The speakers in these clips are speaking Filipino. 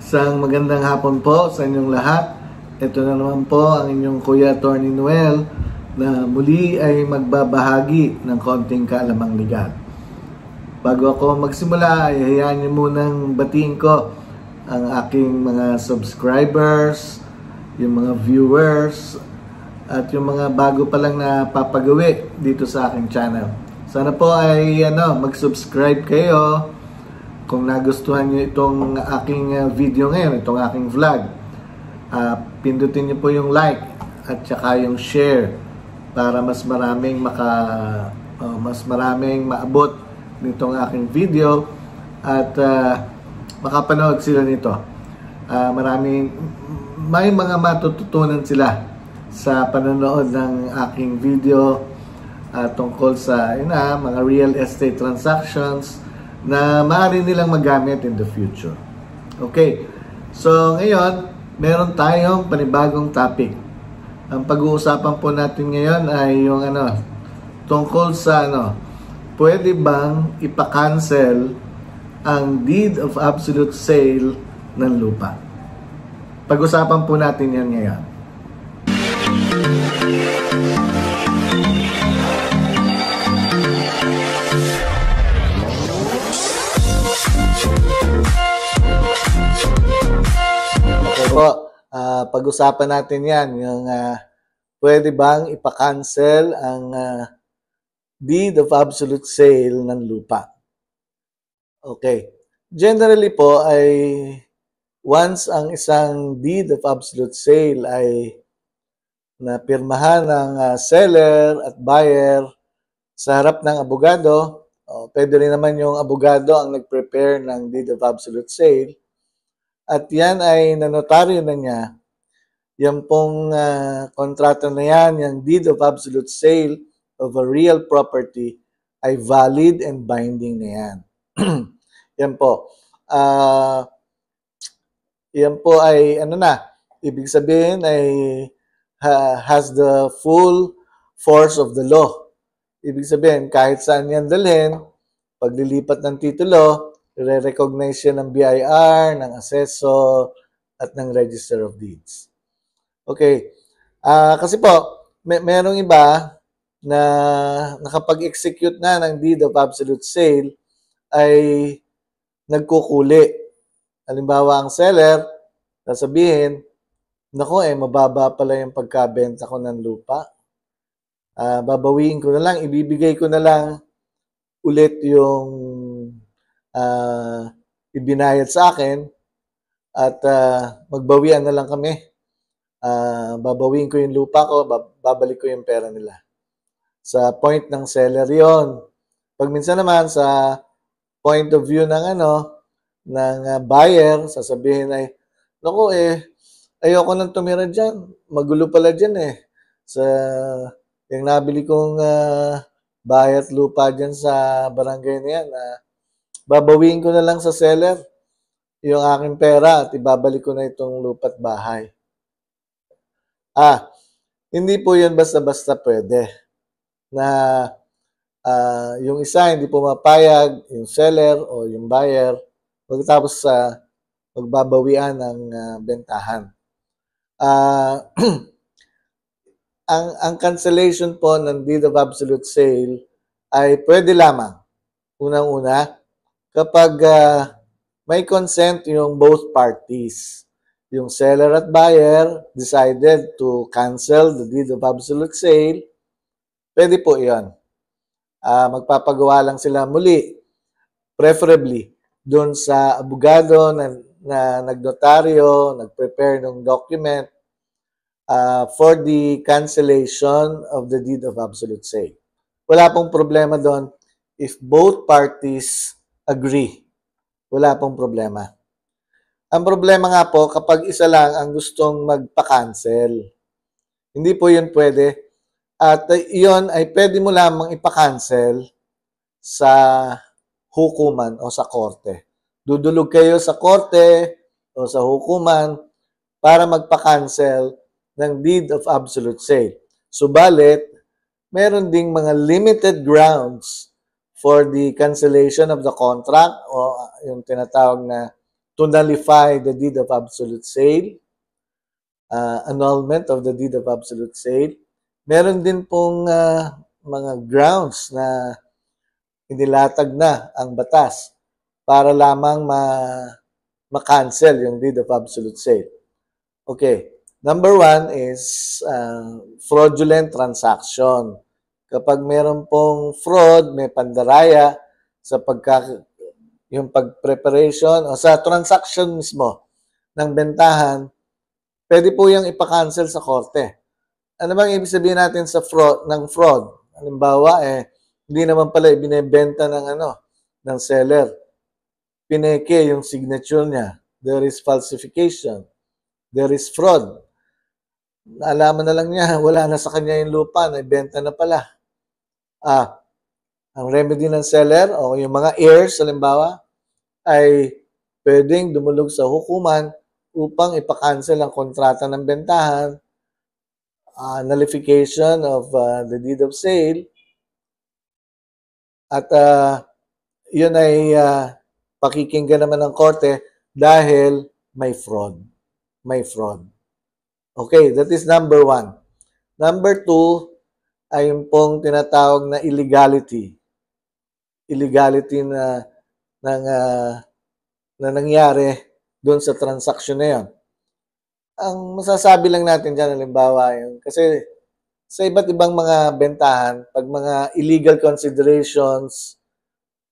Isang magandang hapon po sa inyong lahat. Ito na naman po ang inyong Kuya Attorney Noel na muli ay magbabahagi ng konting kaalamang legal. Bago ako magsimula, ay hayaan niyo munang batiin ko ang aking mga subscribers, yung mga viewers, at yung mga bago pa lang na papagawi dito sa aking channel. Sana po ay mag-subscribe kayo. Kung nagustuhan nyo itong aking video ngayon, itong aking vlog, pindutin nyo po yung like at saka yung share para mas maraming maabot nitong aking video at makapanood sila nito. May mga matututunan sila sa panonood ng aking video tungkol sa mga real estate transactions na maaari nilang magamit in the future. Okay, so ngayon, meron tayong panibagong topic. Ang pag-uusapan po natin ngayon ay yung tungkol sa pwede bang ipa-cancel ang deed of absolute sale ng lupa. Pag-usapan po natin yan ngayon. Pag-usapan natin yan, yung pwede bang ipa-cancel ang deed of absolute sale ng lupa. Okay. Generally po ay once ang isang deed of absolute sale ay napirmahan ng seller at buyer sa harap ng abogado, pwede rin naman yung abogado ang nag-prepare ng deed of absolute sale, at yan ay nanotaryo na niya, yan pong kontrata na yan, yung deed of absolute sale of a real property ay valid and binding na yan. Yan po. Yan po ay ibig sabihin ay has the full force of the law. Ibig sabihin, kahit saan yan dalhin, paglilipat ng titulo, i-recognize siya ng BIR, ng assessor, at ng Register of Deeds. Okay. Kasi po, merong iba na nakapag-execute na ng deed of absolute sale ay nagkukuli. Halimbawa, ang seller, sasabihin, nako mababa pala yung pagkabenta ko ng lupa. Babawiin ko na lang, ibibigay ko na lang ulit yung ibinayad sa akin at magbawian na lang kami. Babawiin ko yung lupa ko, babalik ko yung pera nila. Sa point ng seller yon. Pag minsan naman sa point of view ng buyer, sasabihin ay, naku ayoko nang tumira dyan. Magulo pala dyan sa yung nabili kong bahay at lupa dyan sa barangay na yan, babawiin ko na lang sa seller yung aking pera at ibabalik ko na itong lupa at bahay. Hindi po yun basta-basta pwede na yung isa hindi pumapayag, yung seller o yung buyer, pagkatapos magbabawian ng bentahan. Ang cancellation po ng deed of absolute sale ay pwede lamang, unang-una, kapag may consent yung both parties. Yung seller at buyer decided to cancel the deed of absolute sale, pwede po yun. Magpapagawa lang sila muli, preferably, doon sa abogado na nagnotaryo, nag-prepare ng document for the cancellation of the deed of absolute sale. Wala pong problema doon if both parties agree. Wala pong problema. Ang problema nga po, kapag isa lang ang gustong magpa-cancel, hindi po yun pwede. At iyon ay pwede mo lamang ipa-cancel sa hukuman o sa korte. Dudulog kayo sa korte o sa hukuman para magpa-cancel ng deed of absolute sale. Subalit, meron ding mga limited grounds for the cancellation of the contract o yung tinatawag na to nullify the deed of absolute sale, annulment of the deed of absolute sale. Meron din pong mga grounds na inilatag na ang batas para lamang ma-cancel yung deed of absolute sale. Okay. Number 1 is fraudulent transaction. Kapag meron pong fraud, may pandaraya sa yung pag-preparation o sa transaction mismo ng bentahan, pwede po yung ipa-cancel sa korte. Ano bang ibig sabihin natin sa fraud? Halimbawa, hindi naman pala ibinebenta ng seller. Pineke yung signature niya. There is falsification. There is fraud. Naalaman na lang niya, wala na sa kanya yung lupa, naibenta na pala. Ang remedy ng seller o yung mga heirs, halimbawa, ay pwedeng dumulog sa hukuman upang ipa-cancel ang kontrata ng bentahan, nullification of the deed of sale, at yun ay pakikinggan naman ng korte dahil may fraud. May fraud. Okay, that is number 1. Number 2 ay yung pong tinatawag na illegality. Illegality na nangyari doon sa transaction na yun. Ang masasabi lang natin dyan, halimbawa, kasi sa iba't ibang mga bentahan, pag mga illegal considerations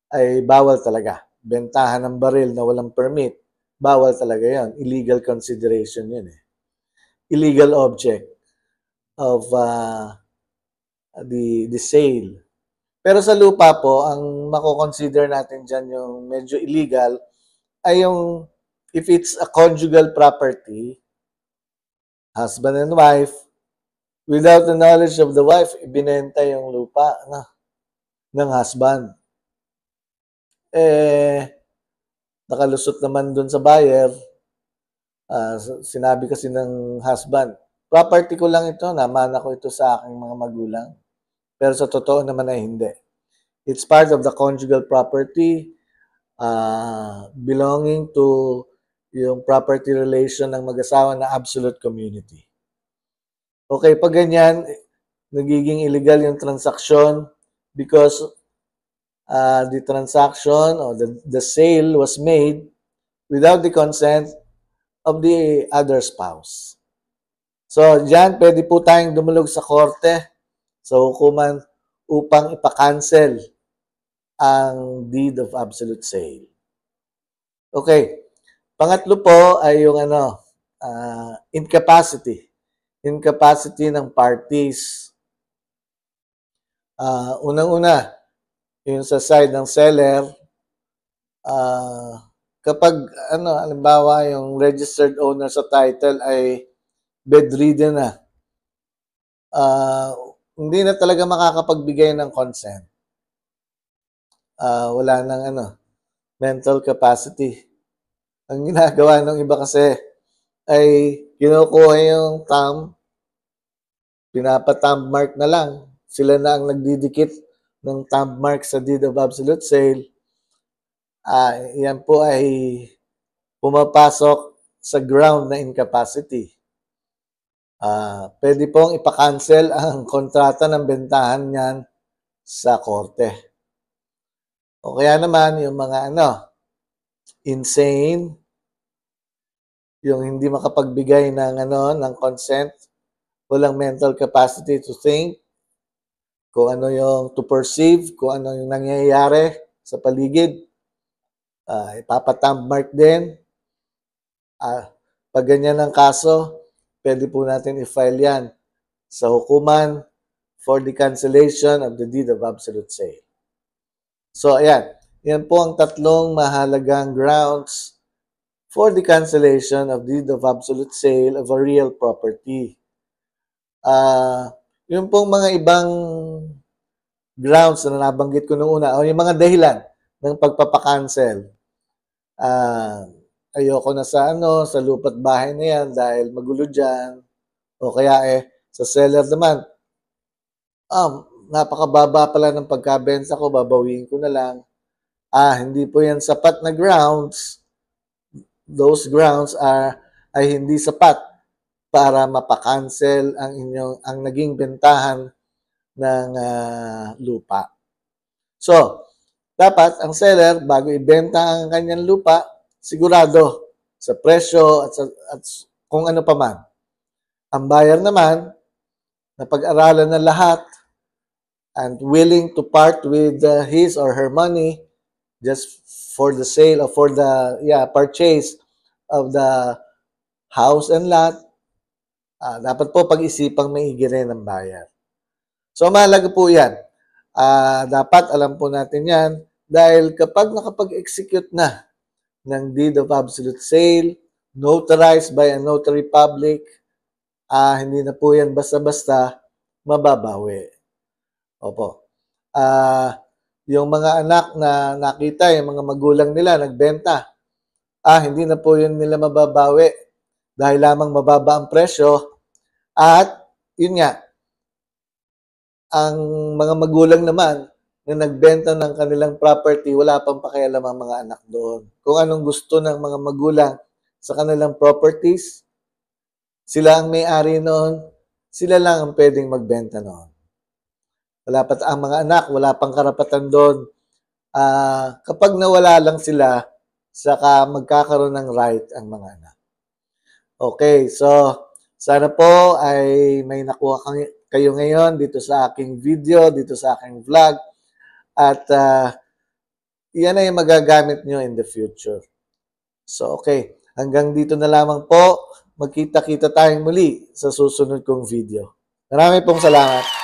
ay bawal talaga. Bentahan ng baril na walang permit, bawal talaga yan. Illegal consideration yun illegal object of the sale. Pero sa lupa po, ang mako-consider natin dyan yung medyo illegal ay yung if it's a conjugal property, husband and wife, without the knowledge of the wife, ibinenta yung lupa ng husband. Nakalusot naman dun sa buyer, sinabi kasi ng husband, property ko lang ito, namana ko ito sa aking mga magulang. Pero sa totoo naman ay hindi. It's part of the conjugal property belonging to yung property relation ng mag-asawa na absolute community. Okay, pag ganyan, nagiging illegal yung transaction because the transaction or the sale was made without the consent of the other spouse. So, dyan, pwede po tayong dumulog sa korte, sa hukuman, upang ipa-cancel ang deed of absolute sale. Okay. Pangatlo po ay yung incapacity. Incapacity ng parties. Unang-una, yung sa side ng seller, kapag halimbawa yung registered owner sa title ay bedridden na, hindi na talaga makakapagbigay ng consent. Wala nang mental capacity. Ang ginagawa ng iba kasi ay kinukuha yung thumb, pinapa-thumb mark na lang. Sila na ang nagdidikit ng thumb mark sa deed of absolute sale. Yan po ay pumapasok sa ground na incapacity. Pwede pong ipa-cancel ang kontrata ng bentahan niyan sa korte. O kaya naman yung mga insane, yung hindi makapagbigay ng consent, walang mental capacity to think, kung ano yung to perceive, kung ano yung nangyayari sa paligid, ipapa-thumb mark din. Pag ganyan ang kaso, pwede po natin i-file yan sa hukuman for the cancellation of the deed of absolute sale. So, ayan. Yan po ang tatlong mahalagang grounds for the cancellation of deed of absolute sale of a real property. Yung pong mga ibang grounds na nabanggit ko noong una, o yung mga dahilan ng pagpapakancel. Ayoko na sa lupa't bahay na yan dahil magulo dyan. O kaya sa seller naman, napakababa pala ng pagkabenta ko, babawiin ko na lang. Hindi po yan sapat na grounds those grounds ay hindi sapat para mapakancel ang naging bentahan ng lupa. So, dapat ang seller, bago ibenta ang kanyang lupa, sigurado sa presyo at kung ano pa man. Ang buyer naman, napag-aralan na lahat and willing to part with his or her money just for the sale or for the purchase of the house and lot, dapat po pag-isipang maigi rin ng buyer. So, mahalaga po yan. Dapat alam po natin yan dahil kapag nakapag-execute na ng deed of absolute sale, notarized by a notary public, hindi na po yan basta-basta mababawi. Opo. Yung mga anak na nakita, yung mga magulang nila nagbenta, hindi na po yun nila mababawi dahil lamang mababa ang presyo at yun nga, ang mga magulang naman na nagbenta ng kanilang property, wala pang pakialam ang mga anak doon. Kung anong gusto ng mga magulang sa kanilang properties, sila ang may-ari noon, sila lang ang pwedeng magbenta noon. Wala pa ang mga anak, wala pang karapatan doon. Kapag nawala lang sila, saka magkakaroon ng right ang mga anak. Okay, so sana po ay may nakuha kayo ngayon dito sa aking video, dito sa aking vlog. At yan ay magagamit nyo in the future. So, okay. Hanggang dito na lamang po. Magkita-kita tayong muli sa susunod kong video. Marami pong salamat.